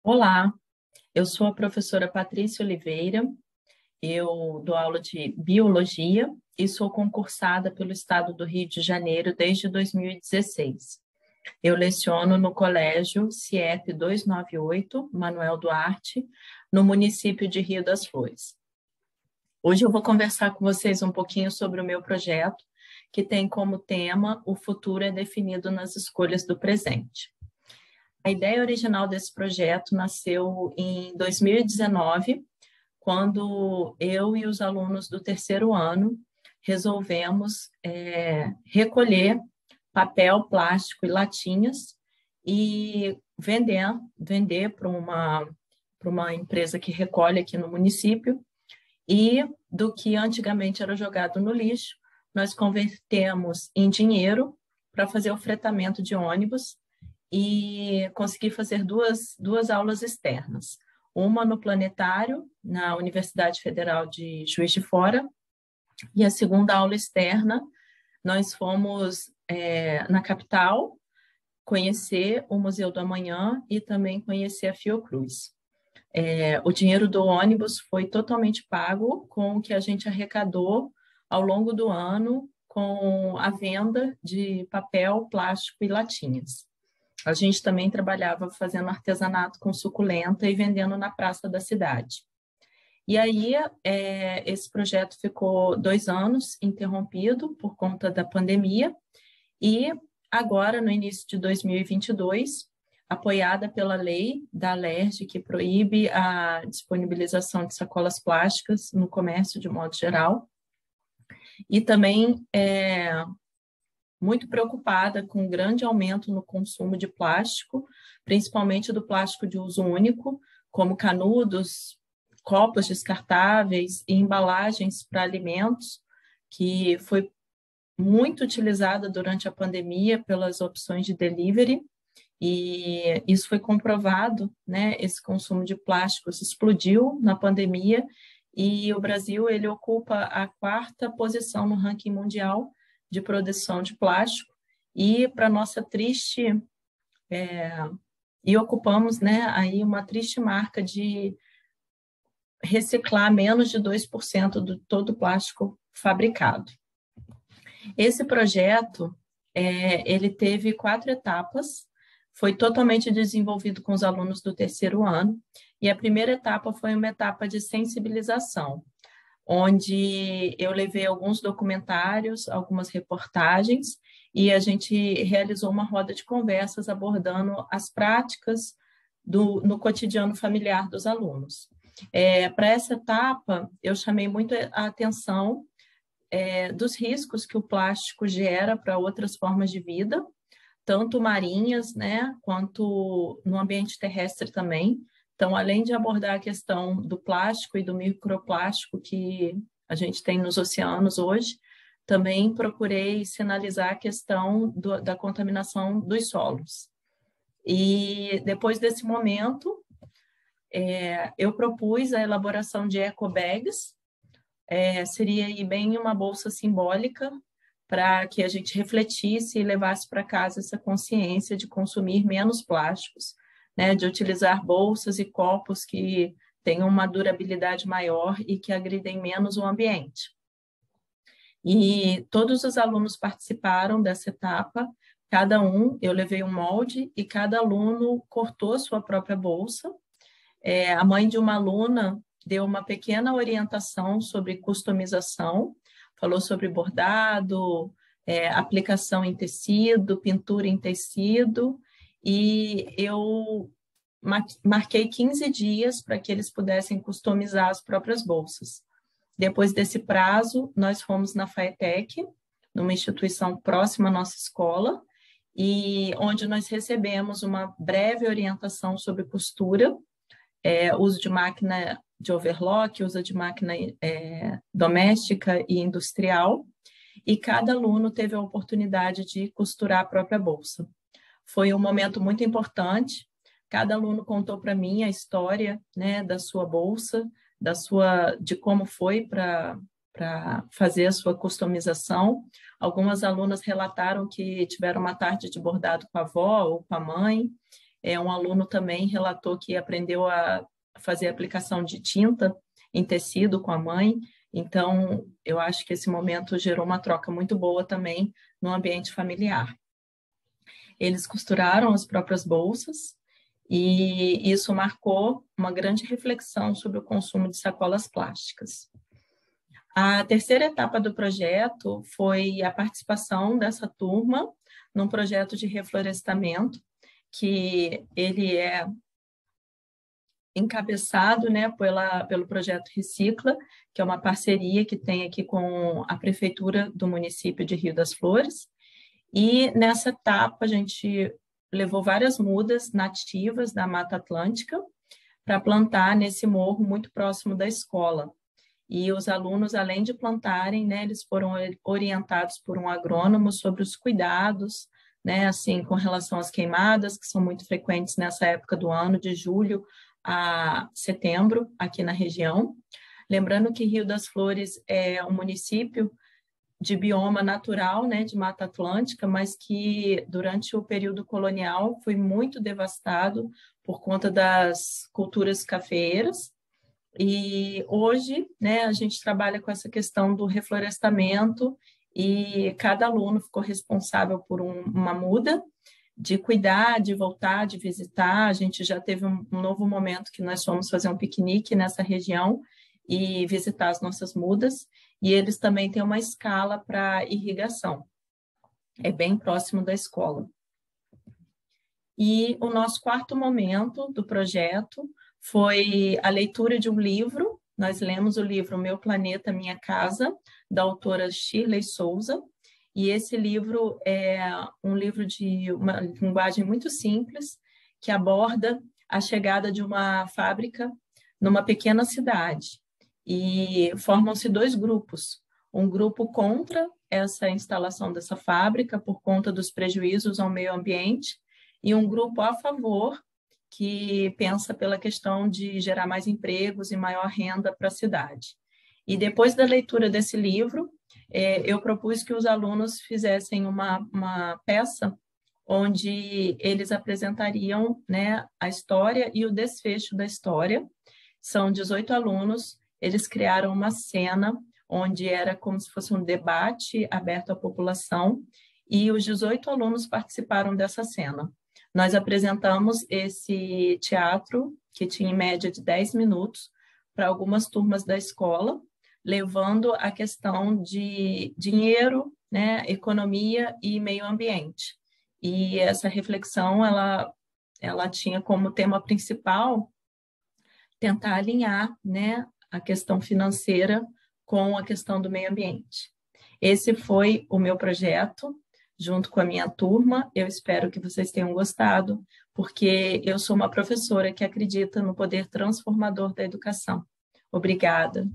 Olá, eu sou a professora Patrícia Oliveira, eu dou aula de Biologia e sou concursada pelo Estado do Rio de Janeiro desde 2016. Eu leciono no Colégio CIEP 298, Manuel Duarte, no município de Rio das Flores. Hoje eu vou conversar com vocês um pouquinho sobre o meu projeto, que tem como tema "O futuro é definido nas escolhas do presente". A ideia original desse projeto nasceu em 2019, quando eu e os alunos do terceiro ano resolvemos recolher papel, plástico e latinhas e vender para uma empresa que recolhe aqui no município, e do que antigamente era jogado no lixo, nós convertemos em dinheiro para fazer o fretamento de ônibus e consegui fazer duas aulas externas. Uma no Planetário, na Universidade Federal de Juiz de Fora, e a segunda aula externa, nós fomos na capital conhecer o Museu do Amanhã e também conhecer a Fiocruz. O dinheiro do ônibus foi totalmente pago com o que a gente arrecadou ao longo do ano com a venda de papel, plástico e latinhas. A gente também trabalhava fazendo artesanato com suculenta e vendendo na praça da cidade. E aí, esse projeto ficou 2 anos interrompido por conta da pandemia, e agora, no início de 2022, apoiada pela lei da Alerj, que proíbe a disponibilização de sacolas plásticas no comércio de modo geral, e também muito preocupada com o grande aumento no consumo de plástico, principalmente do plástico de uso único, como canudos, copos descartáveis e embalagens para alimentos, que foi muito utilizada durante a pandemia pelas opções de delivery, e isso foi comprovado, né? Esse consumo de plásticos explodiu na pandemia, e o Brasil ele ocupa a 4ª posição no ranking mundial de produção de plástico, e para nossa triste e ocupamos, né, aí uma triste marca de reciclar menos de 2% do todo o plástico fabricado. Esse projeto ele teve 4 etapas, foi totalmente desenvolvido com os alunos do terceiro ano, e a primeira etapa foi uma etapa de sensibilização, onde eu levei alguns documentários, algumas reportagens, e a gente realizou uma roda de conversas abordando as práticas no cotidiano familiar dos alunos. Para essa etapa, eu chamei muito a atenção dos riscos que o plástico gera para outras formas de vida, tanto marinhas, né, quanto no ambiente terrestre também. Então, além de abordar a questão do plástico e do microplástico que a gente tem nos oceanos hoje, também procurei sinalizar a questão da contaminação dos solos. E depois desse momento, eu propus a elaboração de ecobags, seria aí bem uma bolsa simbólica para que a gente refletisse e levasse para casa essa consciência de consumir menos plásticos, né, de utilizar bolsas e copos que tenham uma durabilidade maior e que agridem menos o ambiente. E todos os alunos participaram dessa etapa, eu levei um molde e cada aluno cortou sua própria bolsa. A mãe de uma aluna deu uma pequena orientação sobre customização, falou sobre bordado, aplicação em tecido, pintura em tecido, e eu marquei 15 dias para que eles pudessem customizar as próprias bolsas. Depois desse prazo, nós fomos na FAETEC, numa instituição próxima à nossa escola, e onde nós recebemos uma breve orientação sobre costura, uso de máquina de overlock, uso de máquina doméstica e industrial, e cada aluno teve a oportunidade de costurar a própria bolsa. Foi um momento muito importante. Cada aluno contou para mim a história, né, da sua bolsa, de como foi para fazer a sua customização. Algumas alunas relataram que tiveram uma tarde de bordado com a avó ou com a mãe, Um aluno também relatou que aprendeu a fazer aplicação de tinta em tecido com a mãe. Então, eu acho que esse momento gerou uma troca muito boa também no ambiente familiar. Eles costuraram as próprias bolsas e isso marcou uma grande reflexão sobre o consumo de sacolas plásticas. A terceira etapa do projeto foi a participação dessa turma num projeto de reflorestamento, que ele é encabeçado, né, pelo projeto Recicla, que é uma parceria que tem aqui com a prefeitura do município de Rio das Flores. E nessa etapa a gente levou várias mudas nativas da Mata Atlântica para plantar nesse morro muito próximo da escola. E os alunos, além de plantarem, né, eles foram orientados por um agrônomo sobre os cuidados, né, assim, com relação às queimadas, que são muito frequentes nessa época do ano, de julho a setembro, aqui na região. Lembrando que Rio das Flores é um município de bioma natural, né, de Mata Atlântica, mas que durante o período colonial foi muito devastado por conta das culturas cafeeiras. E hoje, né, a gente trabalha com essa questão do reflorestamento e cada aluno ficou responsável por uma muda, de cuidar, de voltar, de visitar. A gente já teve um novo momento que nós fomos fazer um piquenique nessa região e visitar as nossas mudas, e eles também têm uma escala para irrigação. É bem próximo da escola. E o nosso quarto momento do projeto foi a leitura de um livro. Nós lemos o livro Meu Planeta, Minha Casa, da autora Shirley Souza, e esse livro é um livro de uma linguagem muito simples, que aborda a chegada de uma fábrica numa pequena cidade. E formam-se dois grupos. Um grupo contra essa instalação dessa fábrica por conta dos prejuízos ao meio ambiente, e um grupo a favor, que pensa pela questão de gerar mais empregos e maior renda para a cidade. E depois da leitura desse livro, eu propus que os alunos fizessem uma peça onde eles apresentariam, né, a história e o desfecho da história. São 18 alunos, eles criaram uma cena onde era como se fosse um debate aberto à população, e os 18 alunos participaram dessa cena. Nós apresentamos esse teatro, que tinha em média de 10 minutos, para algumas turmas da escola, levando a questão de dinheiro, né, economia e meio ambiente. E essa reflexão, ela tinha como tema principal tentar alinhar, né, a questão financeira com a questão do meio ambiente. Esse foi o meu projeto, junto com a minha turma. Eu espero que vocês tenham gostado, porque eu sou uma professora que acredita no poder transformador da educação. Obrigada.